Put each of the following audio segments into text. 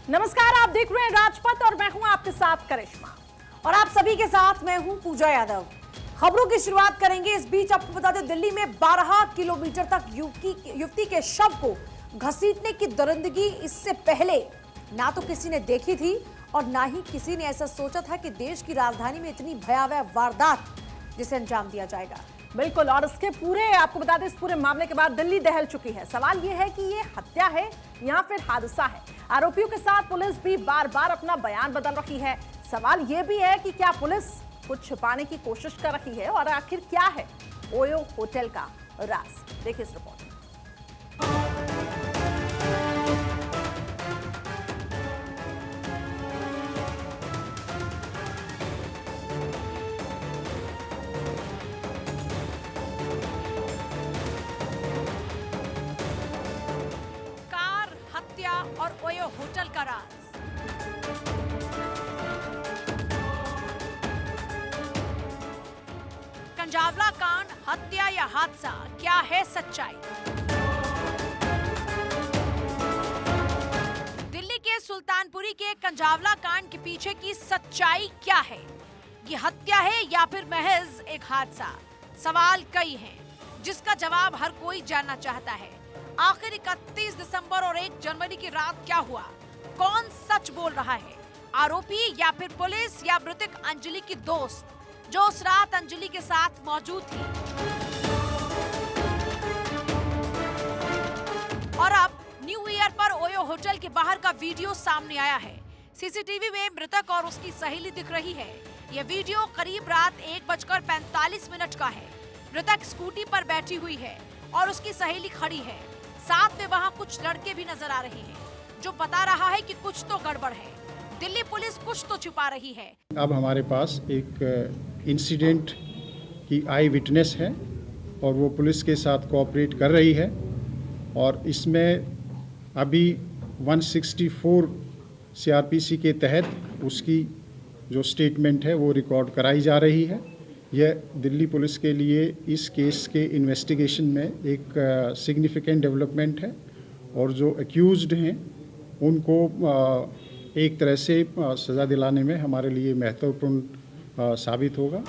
नमस्कार, आप देख रहे हैं राजपथ और मैं हूं आपके साथ करिश्मा। और आप सभी के साथ मैं हूं पूजा यादव। खबरों की शुरुआत करेंगे। इस बीच आपको बता दें, दिल्ली में 12 किलोमीटर तक युवती के शव को घसीटने की दरिंदगी इससे पहले ना तो किसी ने देखी थी और ना ही किसी ने ऐसा सोचा था कि देश की राजधानी में इतनी भयावह वारदात जिसे अंजाम दिया जाएगा। बिल्कुल, और इसके पूरे आपको बता दें, इस पूरे मामले के बाद दिल्ली दहल चुकी है। सवाल यह है कि ये हत्या है या फिर हादसा है। आरोपियों के साथ पुलिस भी बार बार अपना बयान बदल रही है। सवाल यह भी है कि क्या पुलिस कुछ छिपाने की कोशिश कर रही है और आखिर क्या है ओयो होटल का राज। देखिए इस रिपोर्ट। और ओयो होटल का राज। कंजावला कांड, हत्या या हादसा, क्या है सच्चाई? दिल्ली के सुल्तानपुरी के कंजावला कांड के पीछे की सच्चाई क्या है? ये हत्या है या फिर महज एक हादसा? सवाल कई हैं, जिसका जवाब हर कोई जानना चाहता है। आखिर 31 दिसंबर और 1 जनवरी की रात क्या हुआ? कौन सच बोल रहा है, आरोपी या फिर पुलिस या मृतक अंजलि की दोस्त जो उस रात अंजलि के साथ मौजूद थी? और अब न्यू ईयर पर ओयो होटल के बाहर का वीडियो सामने आया है। सीसीटीवी में मृतक और उसकी सहेली दिख रही है। यह वीडियो करीब रात 1:45 का है। मृतक स्कूटी पर बैठी हुई है और उसकी सहेली खड़ी है। साथ में वहाँ कुछ लड़के भी नजर आ रहे हैं, जो बता रहा है कि कुछ तो गड़बड़ है। दिल्ली पुलिस कुछ तो छुपा रही है। अब हमारे पास एक इंसिडेंट की आई विटनेस है और वो पुलिस के साथ कोऑपरेट कर रही है और इसमें अभी 164 सीआरपीसी के तहत उसकी जो स्टेटमेंट है वो रिकॉर्ड कराई जा रही है। यह दिल्ली पुलिस के लिए इस केस के इन्वेस्टिगेशन में एक सिग्निफिकेंट डेवलपमेंट है और जो एक्यूज्ड हैं उनको एक तरह से सज़ा दिलाने में हमारे लिए महत्वपूर्ण साबित होगा।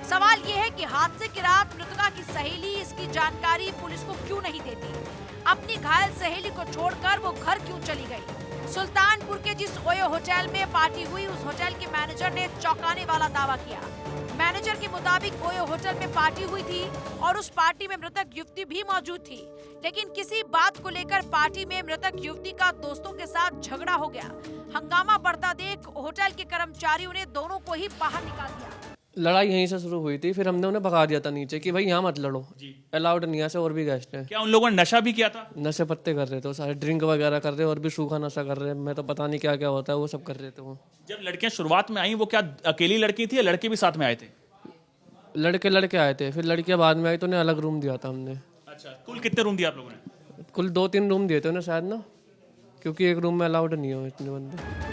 सवाल ये है कि हादसे की रात मृतका की सहेली इसकी जानकारी पुलिस को क्यों नहीं देती? अपनी घायल सहेली को छोड़कर वो घर क्यों चली गई? सुल्तानपुर के जिस ओयो होटल में पार्टी हुई, उस होटल के मैनेजर ने चौंकाने वाला दावा किया। मैनेजर के मुताबिक ओयो होटल में पार्टी हुई थी और उस पार्टी में मृतक युवती भी मौजूद थी, लेकिन किसी बात को लेकर पार्टी में मृतक युवती का दोस्तों के साथ झगड़ा हो गया। हंगामा बढ़ता देख होटल के कर्मचारियों ने दोनों को ही बाहर निकाल दिया। लड़ाई यहीं से शुरू हुई थी, फिर हमने उन्हें भगा दिया था नीचे कि भाई यहाँ मत लड़ो, अलाउड नहीं है से। और भी गेस्ट हैं। क्या उन लोगों ने नशा भी किया था? नशे पत्ते कर रहे थे सारे, ड्रिंक वगैरह कर रहे और भी सूखा नशा कर रहे। मैं तो पता नहीं क्या क्या होता है, वो सब कर रहे थे। वो जब लड़कियां शुरुआत में आई, वो क्या अकेली लड़की थी या लड़के भी साथ में आए थे? लड़के आए थे, फिर लड़कियां बाद में आई तो उन्हें अलग रूम दिया था हमने। अच्छा, कुल कितने रूम दिए आप लोगों ने? कुल 2-3 रूम दिए थे उन्हें शायद ना, क्योंकि एक रूम में अलाउड नहीं हो इतने बंदे।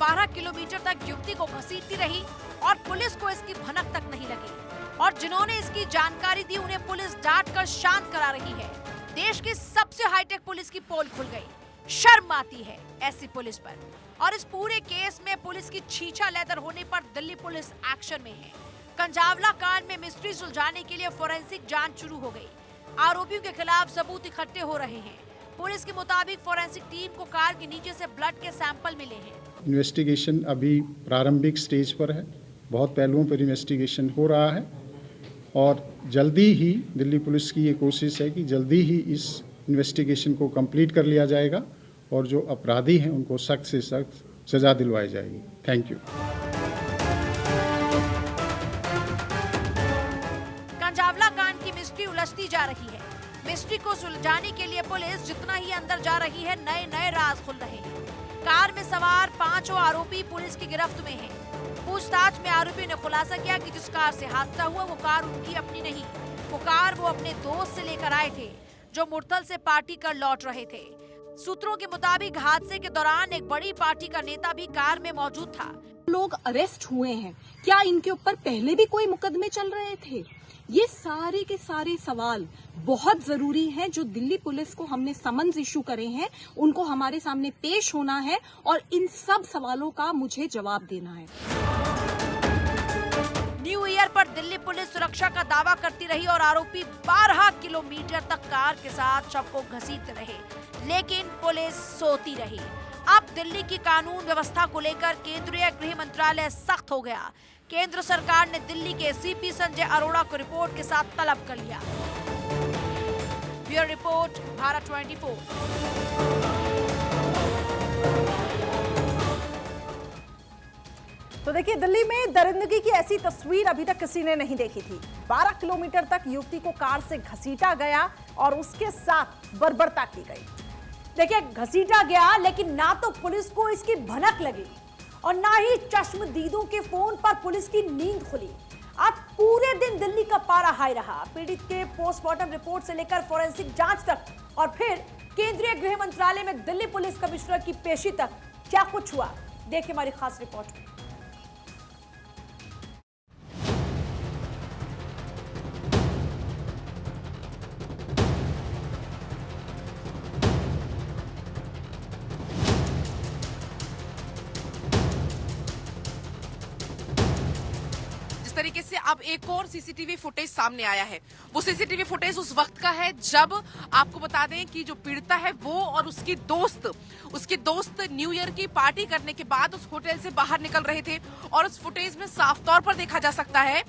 12 किलोमीटर तक युवती को घसीटती रही और पुलिस को इसकी भनक तक नहीं लगी। और जिन्होंने इसकी जानकारी दी उन्हें पुलिस डांट कर शांत करा रही है। देश की सबसे हाईटेक पुलिस की पोल खुल गई। शर्म आती है ऐसी पुलिस पर। और इस पूरे केस में पुलिस की छीछा लेदर होने पर दिल्ली पुलिस एक्शन में है। कंजावला कांड में मिस्ट्री सुलझाने के लिए फोरेंसिक जांच शुरू हो गई। आरोपियों के खिलाफ सबूत इकट्ठे हो रहे हैं। पुलिस के मुताबिक फोरेंसिक टीम को कार के नीचे से ब्लड के सैंपल मिले हैं। इन्वेस्टिगेशन अभी प्रारंभिक स्टेज पर है, बहुत पहलुओं पर इन्वेस्टिगेशन हो रहा है और जल्दी ही दिल्ली पुलिस की ये कोशिश है कि जल्दी ही इस इन्वेस्टिगेशन को कंप्लीट कर लिया जाएगा और जो अपराधी हैं उनको सख्त से सख्त सजा दिलवाई जाएगी। Thank you. कंजावला कांड की मिस्ट्री उलझती जा रही है। मिस्ट्री को सुलझाने के लिए पुलिस जितना ही अंदर जा रही है, नए नए राज खुल रहे हैं। कार में सवार 5 आरोपी पुलिस की गिरफ्त में हैं। पूछताछ में आरोपी ने खुलासा किया कि जिस कार से हादसा हुआ वो कार उनकी अपनी नहीं, वो कार वो अपने दोस्त से लेकर आए थे जो मुरथल से पार्टी कर लौट रहे थे। सूत्रों के मुताबिक हादसे के दौरान एक बड़ी पार्टी का नेता भी कार में मौजूद था। लोग अरेस्ट हुए हैं, क्या इनके ऊपर पहले भी कोई मुकदमे चल रहे थे? ये सारे के सारे सवाल बहुत जरूरी हैं जो दिल्ली पुलिस को हमने समन्स इशू करे हैं, उनको हमारे सामने पेश होना है और इन सब सवालों का मुझे जवाब देना है। न्यू ईयर पर दिल्ली पुलिस सुरक्षा का दावा करती रही और आरोपी 12 किलोमीटर तक कार के साथ शव को घसीटते रहे, लेकिन पुलिस सोती रही। अब दिल्ली की कानून व्यवस्था को लेकर केंद्रीय गृह मंत्रालय सख्त हो गया। केंद्र सरकार ने दिल्ली के एसीपी संजय अरोड़ा को रिपोर्ट के साथ तलब कर लिया। Bureau report, Bharat 24। तो देखिए, दिल्ली में दरिंदगी की ऐसी तस्वीर अभी तक किसी ने नहीं देखी थी। 12 किलोमीटर तक युवती को कार से घसीटा गया और उसके साथ बर्बरता की गई। देखिए, घसीटा गया, लेकिन ना तो पुलिस को इसकी भनक लगी और ना ही चश्मदीदों के फोन पर पुलिस की नींद खुली। आज पूरे दिन दिल्ली का पारा हाई रहा। पीड़ित के पोस्टमार्टम रिपोर्ट से लेकर फोरेंसिक जांच तक और फिर केंद्रीय गृह मंत्रालय में दिल्ली पुलिस कमिश्नर की पेशी तक क्या कुछ हुआ, देखिए हमारी खास रिपोर्ट में। तरीके से अब एक और सीसीटीवी फुटेज सामने आया है। वो सीसीटीवी फुटेज उस वक्त का है जब आपको बता दें कि जो पीड़िता है वो और उसके दोस्त न्यू ईयर की पार्टी करने के बाद उस होटल से बाहर निकल रहे थे और उस फुटेज में साफ तौर पर देखा जा सकता है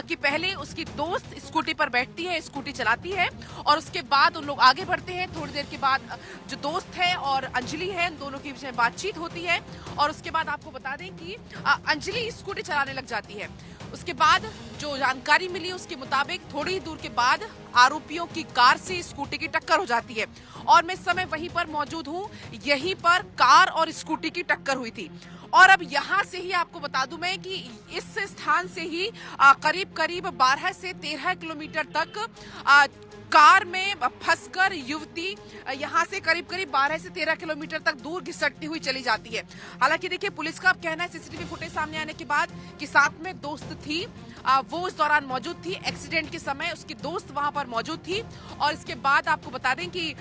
कि पहले उसकी दोस्त स्कूटी पर बैठती है, स्कूटी चलाती है और उसके बाद उन लोग आगे बढ़ते हैं। थोड़ी देर के बाद जो दोस्त है और अंजलि है, दोनों के बीच में बातचीत होती है और उसके बाद आपको बता दें कि अंजलि स्कूटी चलाने लग जाती है। उसके बाद जो जानकारी मिली उसके मुताबिक थोड़ी ही दूर के बाद आरोपियों की कार से स्कूटी की टक्कर हो जाती है और मैं इस समय वहीं पर मौजूद हूं। यहीं पर कार और स्कूटी की टक्कर हुई थी और अब यहां से ही आपको बता दूं मैं कि इस स्थान से ही करीब 12 से 13 किलोमीटर तक कार में फंसकर युवती यहां से करीब 12 से 13 किलोमीटर तक दूर घिसटती हुई चली जाती है। हालांकि देखिए, पुलिस का अब कहना है सीसीटीवी फुटेज सामने आने के बाद कि साथ में दोस्त थी, वो उस दौरान मौजूद थी। एक्सीडेंट के समय उसकी दोस्त वहां पर मौजूद थी और इसके बाद आपको बता दें कि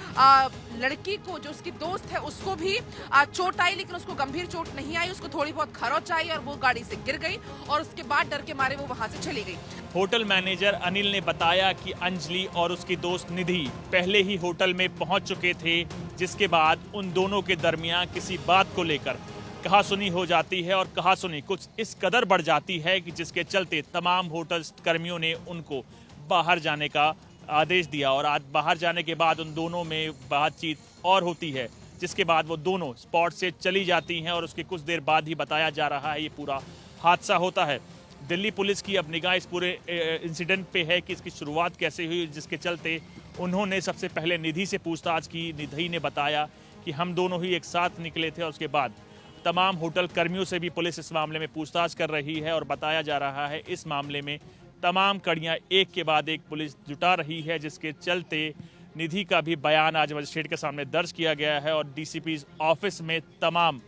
लड़की को, जो उसकी दोस्त है, उसको भी चोट आई, लेकिन उसको गंभीर चोट नहीं आई। उसको थोड़ी बहुत खरोच आई और वो गाड़ी से गिर गई और उसके बाद डर के मारे वो वहां से चली गई। होटल मैनेजर अनिल ने बताया कि अंजलि और उसकी दोस्त निधि पहले ही होटल में पहुंच चुके थे, जिसके बाद उन दोनों के दरमियान किसी बात को लेकर कहासुनी हो जाती है और कहासुनी कुछ इस कदर बढ़ जाती है कि जिसके चलते तमाम होटल कर्मियों ने उनको बाहर जाने का आदेश दिया और आज बाहर जाने के बाद उन दोनों में बातचीत और होती है, जिसके बाद वो दोनों स्पॉट से चली जाती हैं और उसके कुछ देर बाद ही बताया जा रहा है ये पूरा हादसा होता है। दिल्ली पुलिस की अब निगाह इस पूरे इंसिडेंट पे है कि इसकी शुरुआत कैसे हुई, जिसके चलते उन्होंने सबसे पहले निधि से पूछताछ की। निधि ने बताया कि हम दोनों ही एक साथ निकले थे और उसके बाद तमाम होटल कर्मियों से भी पुलिस इस मामले में पूछताछ कर रही है और बताया जा रहा है इस मामले में तमाम कड़ियां एक के बाद एक पुलिस जुटा रही है, जिसके चलते निधि का भी बयान आज मजिस्ट्रेट के सामने दर्ज किया गया है और डीसीपी ऑफिस में तमाम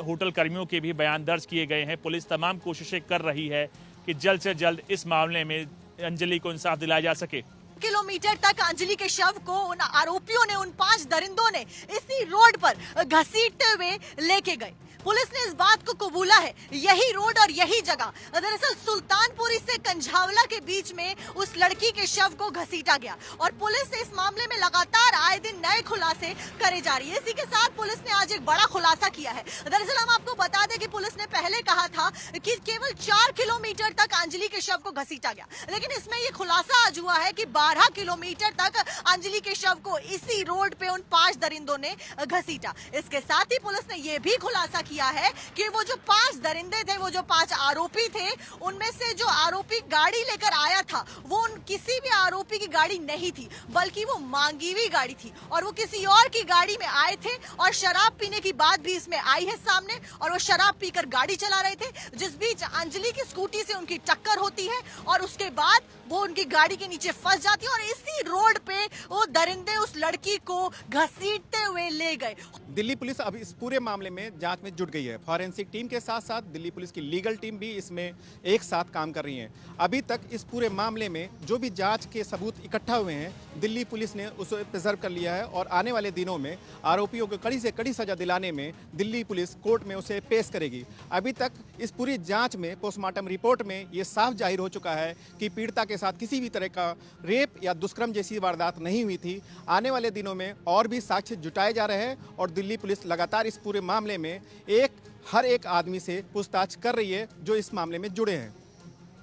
होटल कर्मियों के भी बयान दर्ज किए गए हैं। पुलिस तमाम कोशिशें कर रही है कि जल्द से जल्द इस मामले में अंजलि को इंसाफ दिलाया जा सके। किलोमीटर तक अंजलि के शव को उन आरोपियों ने, उन 5 दरिंदों ने इसी रोड पर घसीटते हुए लेके गए। पुलिस ने इस बात को कबूला है, यही रोड और यही जगह दरअसल सुल्तानपुरी से कंझावला के बीच में उस लड़की के शव को घसीटा गया और पुलिस इस मामले में लगातार आए दिन नए खुलासे करे जा रही है। इसी के साथ पुलिस ने आज एक बड़ा खुलासा किया है। दरअसल हम आपको बता दें कि पुलिस ने पहले कहा था कि केवल 4 किलोमीटर तक अंजलि के शव को घसीटा गया, लेकिन इसमें यह खुलासा आज हुआ है कि 12 किलोमीटर तक अंजलि के शव को इसी रोड पे उन 5 दरिंदों ने घसीटा। इसके साथ ही पुलिस ने यह भी खुलासा किया है कि वो जो 5 दरिंदे थे, वो जो 5 आरोपी थे, उनमें से जो आरोपी गाड़ी लेकर आया था वो उन किसी भी आरोपी की गाड़ी नहीं थी, बल्कि वो मांगी हुई गाड़ी थी और वो किसी और की गाड़ी में आए थे और शराब पीने की बात भी इसमें आई है सामने और वो शराब पीकर गाड़ी चला रहे थे, जिस बीच अंजलि की स्कूटी से उनकी टक्कर होती है और उसके बाद वो उनकी गाड़ी के नीचे फंस जाती है और इसी रोड पे वो दरिंदे उस लड़की को घसीटते हुए ले गए। दिल्ली पुलिस अब इस पूरे मामले में जांच में जुट गई है। फॉरेंसिक टीम के साथ साथ दिल्ली पुलिस की लीगल टीम भी इसमें एक साथ काम कर रही है। अभी तक इस पूरे मामले में जो भी जांच के सबूत इकट्ठा हुए हैं, दिल्ली पुलिस ने उसे प्रिजर्व कर लिया है और आने वाले दिनों में आरोपियों को कड़ी से कड़ी सजा दिलाने में दिल्ली पुलिस कोर्ट में उसे पेश करेगी। अभी तक इस पूरी जांच में पोस्टमार्टम रिपोर्ट में ये साफ जाहिर हो चुका है कि पीड़िता के साथ किसी भी तरह का रेप या दुष्कर्म जैसी वारदात नहीं हुई थी। आने वाले दिनों में और भी साक्ष्य जुटाए जा रहे हैं और दिल्ली पुलिस लगातार इस पूरे मामले में हर एक आदमी से पूछताछ कर रही है जो इस मामले में जुड़े हैं।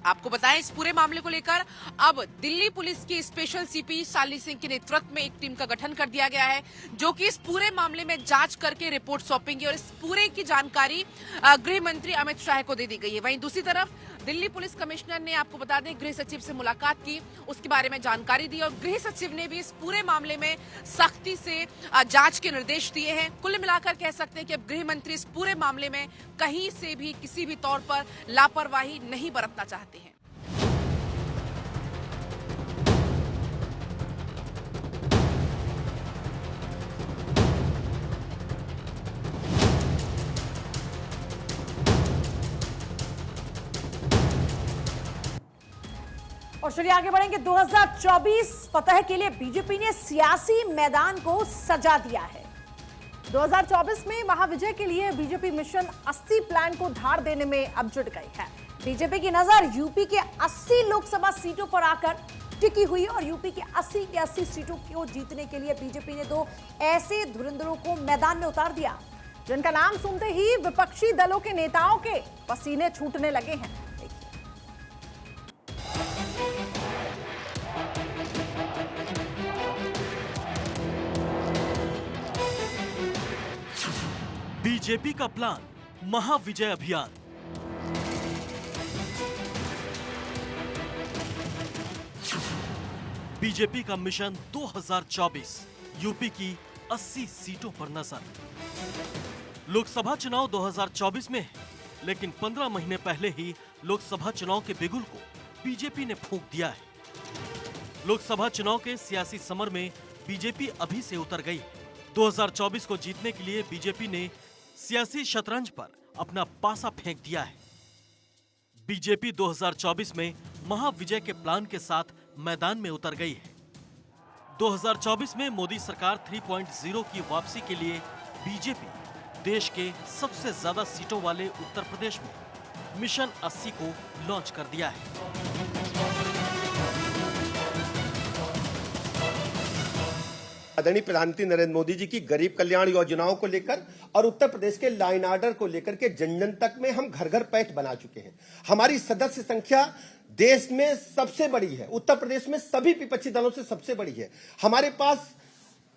आपको बताएं, इस पूरे मामले को लेकर अब दिल्ली पुलिस की स्पेशल सीपी शालिनी सिंह के नेतृत्व में एक टीम का गठन कर दिया गया है, जो कि इस पूरे मामले में जांच करके रिपोर्ट सौंपेंगी और इस पूरे की जानकारी गृह मंत्री अमित शाह को दे दी गई है। वहीं दूसरी तरफ दिल्ली पुलिस कमिश्नर ने, आपको बता दें, गृह सचिव से मुलाकात की, उसके बारे में जानकारी दी और गृह सचिव ने भी इस पूरे मामले में सख्ती से जांच के निर्देश दिए हैं। कुल मिलाकर कह सकते हैं कि अब गृह मंत्री इस पूरे मामले में कहीं से भी किसी भी तौर पर लापरवाही नहीं बरतना चाहते हैं। और चलिए आगे बढ़ेंगे। 2024 फतह के लिए बीजेपी ने सियासी मैदान को सजा दिया है। 2024 में महाविजय के लिए बीजेपी मिशन 80 प्लान को धार देने में अब जुट गई है। बीजेपी की नजर यूपी के 80 लोकसभा सीटों पर आकर टिकी हुई और यूपी के 80 के 80 सीटों को जीतने के लिए बीजेपी ने 2 ऐसे धुरंधरों को मैदान में उतार दिया जिनका नाम सुनते ही विपक्षी दलों के नेताओं के पसीने छूटने लगे हैं। बीजेपी का प्लान, महाविजय अभियान। बीजेपी का मिशन 2024, यूपी की 80 सीटों पर नजर। लोकसभा चुनाव 2024 में है, लेकिन 15 महीने पहले ही लोकसभा चुनाव के बिगुल को बीजेपी ने फूंक दिया है। लोकसभा चुनाव के सियासी समर में बीजेपी अभी से उतर गई है। 2024 को जीतने के लिए बीजेपी ने सियासी शतरंज पर अपना पासा फेंक दिया है। बीजेपी 2024 में महाविजय के प्लान के साथ मैदान में उतर गई है। 2024 में मोदी सरकार 3.0 की वापसी के लिए बीजेपी देश के सबसे ज्यादा सीटों वाले उत्तर प्रदेश में मिशन 80 को लॉन्च कर दिया है। आदरणीय प्रधानमंत्री नरेंद्र मोदी जी की गरीब कल्याण योजनाओं को लेकर और उत्तर प्रदेश के लॉ एंड ऑर्डर को लेकर के जन जन तक में हम घर घर पैठ बना चुके हैं। हमारी सदस्य संख्या देश में सबसे बड़ी है, उत्तर प्रदेश में सभी विपक्षी दलों से सबसे बड़ी है। हमारे पास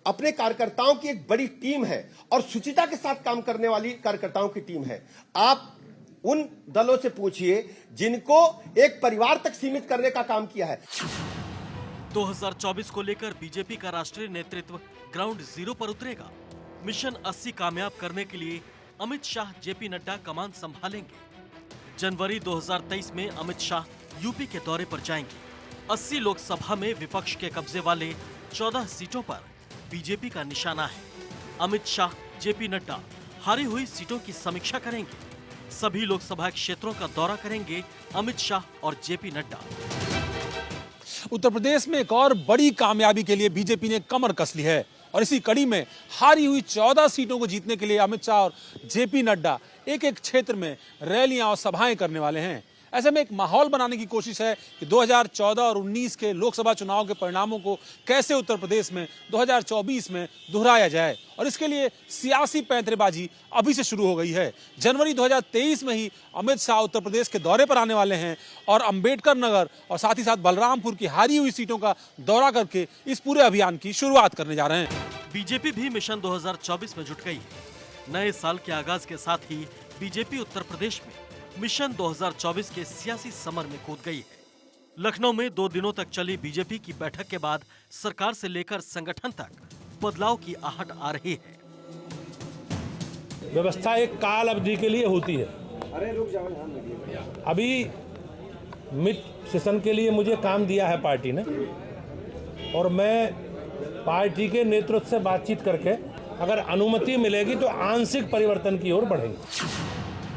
अपने कार्यकर्ताओं की एक बड़ी टीम है और शुचिता के साथ काम करने वाली कार्यकर्ताओं की टीम है। आप उन दलों से पूछिए जिनको एक परिवार तक सीमित करने का काम किया है। 2024 को लेकर बीजेपी का राष्ट्रीय नेतृत्व ग्राउंड जीरो पर उतरेगा। मिशन 80 कामयाब करने के लिए अमित शाह, जेपी नड्डा कमान संभालेंगे। जनवरी 2023 में अमित शाह यूपी के दौरे पर जाएंगे। 80 लोकसभा में विपक्ष के कब्जे वाले 14 सीटों पर बीजेपी का निशाना है। अमित शाह, जेपी नड्डा हारी हुई सीटों की समीक्षा करेंगे। सभी लोकसभा क्षेत्रों का दौरा करेंगे अमित शाह और जेपी नड्डा। उत्तर प्रदेश में एक और बड़ी कामयाबी के लिए बीजेपी ने कमर कस ली है और इसी कड़ी में हारी हुई 14 सीटों को जीतने के लिए अमित शाह और जेपी नड्डा एक एक क्षेत्र में रैलियां और सभाएं करने वाले हैं। ऐसे में एक माहौल बनाने की कोशिश है कि 2014 और 19 के लोकसभा चुनाव के परिणामों को कैसे उत्तर प्रदेश में 2024 में दोहराया जाए और इसके लिए सियासी पैंतरेबाजी अभी से शुरू हो गई है। जनवरी 2023 में ही अमित शाह उत्तर प्रदेश के दौरे पर आने वाले हैं और अंबेडकर नगर और साथ ही साथ बलरामपुर की हारी हुई सीटों का दौरा करके इस पूरे अभियान की शुरुआत करने जा रहे हैं। बीजेपी भी मिशन 2024 में जुट गई है। नए साल के आगाज के साथ ही बीजेपी उत्तर प्रदेश में मिशन 2024 के सियासी समर में कूद गई है। लखनऊ में 2 दिनों तक चली बीजेपी की बैठक के बाद सरकार से लेकर संगठन तक बदलाव की आहट आ रही है। व्यवस्था एक काल अवधि के लिए होती है। अभी मिड सेशन के लिए मुझे काम दिया है पार्टी ने, और मैं पार्टी के नेतृत्व से बातचीत करके अगर अनुमति मिलेगी तो आंशिक परिवर्तन की ओर बढ़ेंगे।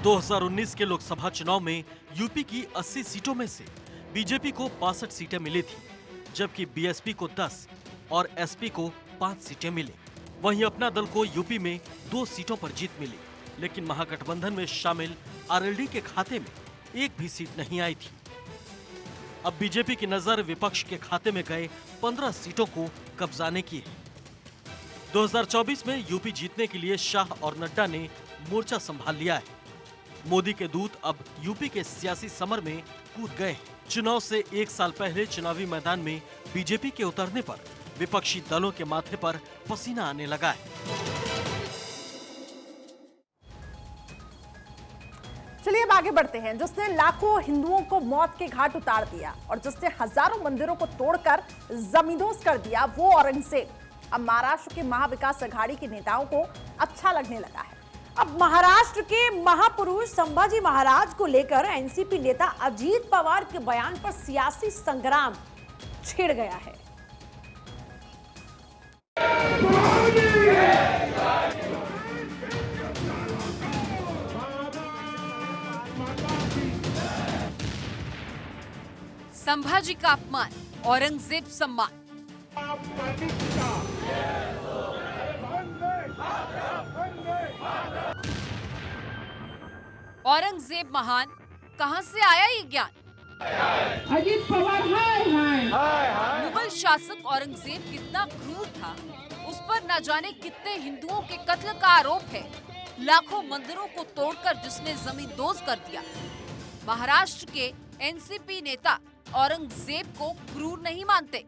2019 के लोकसभा चुनाव में यूपी की 80 सीटों में से बीजेपी को 62 सीटें मिली थी, जबकि बीएसपी को 10 और एसपी को 5 सीटें मिली। वहीं अपना दल को यूपी में 2 सीटों पर जीत मिली, लेकिन महागठबंधन में शामिल आरएलडी के खाते में एक भी सीट नहीं आई थी। अब बीजेपी की नजर विपक्ष के खाते में गए 15 सीटों को कब्जाने की है। 2024 में यूपी जीतने के लिए शाह और नड्डा ने मोर्चा संभाल लिया है। मोदी के दूत अब यूपी के सियासी समर में कूद गए हैं। चुनाव से 1 साल पहले चुनावी मैदान में बीजेपी के उतरने पर विपक्षी दलों के माथे पर पसीना आने लगा है। चलिए अब आगे बढ़ते हैं। जिसने लाखों हिंदुओं को मौत के घाट उतार दिया और जिसने हजारों मंदिरों को तोड़कर जमींदोज कर दिया, वो औरंगजेब अब महाराष्ट्र के महाविकास अघाड़ी के नेताओं को अच्छा लगने लगा है। अब महाराष्ट्र के महापुरुष संभाजी महाराज को लेकर एनसीपी नेता अजीत पवार के बयान पर सियासी संग्राम छिड़ गया है। संभाजी का अपमान, औरंगजेब सम्मान। औरंगजेब महान, कहां से आया ये ज्ञान? अजीत पवार मुगल शासक औरंगजेब कितना क्रूर था, उस पर न जाने कितने हिंदुओं के कत्ल का आरोप है। लाखों मंदिरों को तोड़कर जिसने जमींदोज कर दिया। महाराष्ट्र के एनसीपी नेता औरंगजेब को क्रूर नहीं मानते।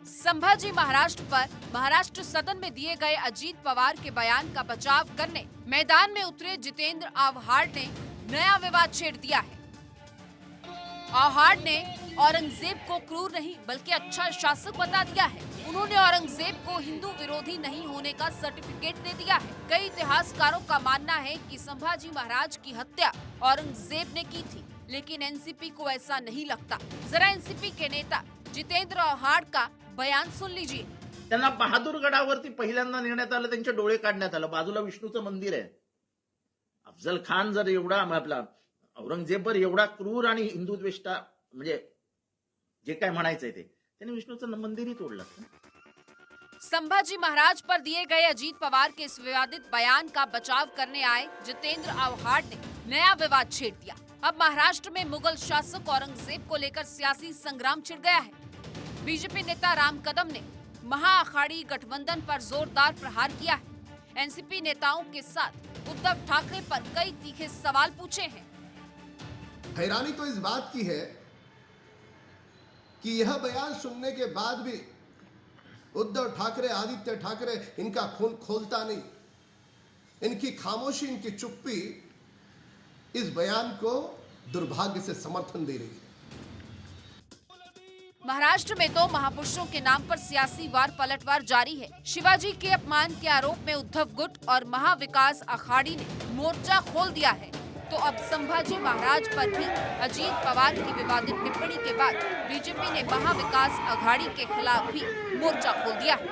संभाजी महाराष्ट्र पर महाराष्ट्र सदन में दिए गए अजीत पवार के बयान का बचाव करने मैदान में उतरे जितेंद्र आव्हाड ने नया विवाद छेड़ दिया है। आव्हाड ने औरंगजेब को क्रूर नहीं बल्कि अच्छा शासक बता दिया है। उन्होंने औरंगजेब को हिंदू विरोधी नहीं होने का सर्टिफिकेट दे दिया है। कई इतिहासकारों का मानना है कि संभाजी महाराज की हत्या औरंगजेब ने की थी, लेकिन एनसीपी को ऐसा नहीं लगता। जरा एनसीपी के नेता जितेंद्र आव्हाड का बयान सुन लीजिए। त्यांना बहादूरगडावरती पहिल्यांदा नेण्यात आलं, त्यांचे डोळे काढण्यात आलं। बाजूला विष्णूचं मंदिर आहे। अफजल खान जर एवढा आपला औरंगजेबवर एवढा क्रूर आणि हिंदुद्वेष्टा म्हणजे जे काय म्हणायचंय ते, त्यांनी विष्णूचं मंदिरही तोडलं। संभाजी महाराज पर दिए गए अजीत पवार के इस विवादित बयान का बचाव करने आए जितेंद्र आव्हाड ने नया विवाद छेड़ दिया। अब महाराष्ट्र में मुगल शासक औरंगजेब को लेकर सियासी संग्राम छिड़ गया है। बीजेपी नेता राम कदम ने महाअखाड़ी गठबंधन पर जोरदार प्रहार किया है। एनसीपी नेताओं के साथ उद्धव ठाकरे पर कई तीखे सवाल पूछे हैं। हैरानी तो इस बात की है कि यह बयान सुनने के बाद भी उद्धव ठाकरे, आदित्य ठाकरे इनका खून खोलता नहीं। इनकी खामोशी, इनकी चुप्पी इस बयान को दुर्भाग्य से समर्थन दे रही है। महाराष्ट्र में तो महापुरुषों के नाम पर सियासी वार पलटवार जारी है। शिवाजी के अपमान के आरोप में उद्धव गुट और महाविकास अखाड़ी ने मोर्चा खोल दिया है, तो अब संभाजी महाराज पर भी अजीत पवार की विवादित टिप्पणी के बाद बीजेपी ने महाविकास अघाड़ी के खिलाफ भी मोर्चा खोल दिया है।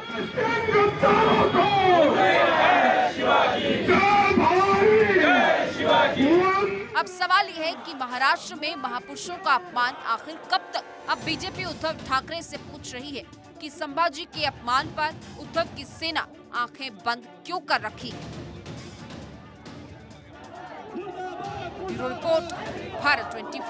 अब सवाल यह है कि महाराष्ट्र में महापुरुषों का अपमान आखिर कब तक? अब बीजेपी उद्धव ठाकरे से पूछ रही है कि संभाजी के अपमान पर उद्धव की सेना आंखें बंद क्यों कर रखी है। Bureau report, Bharat 24।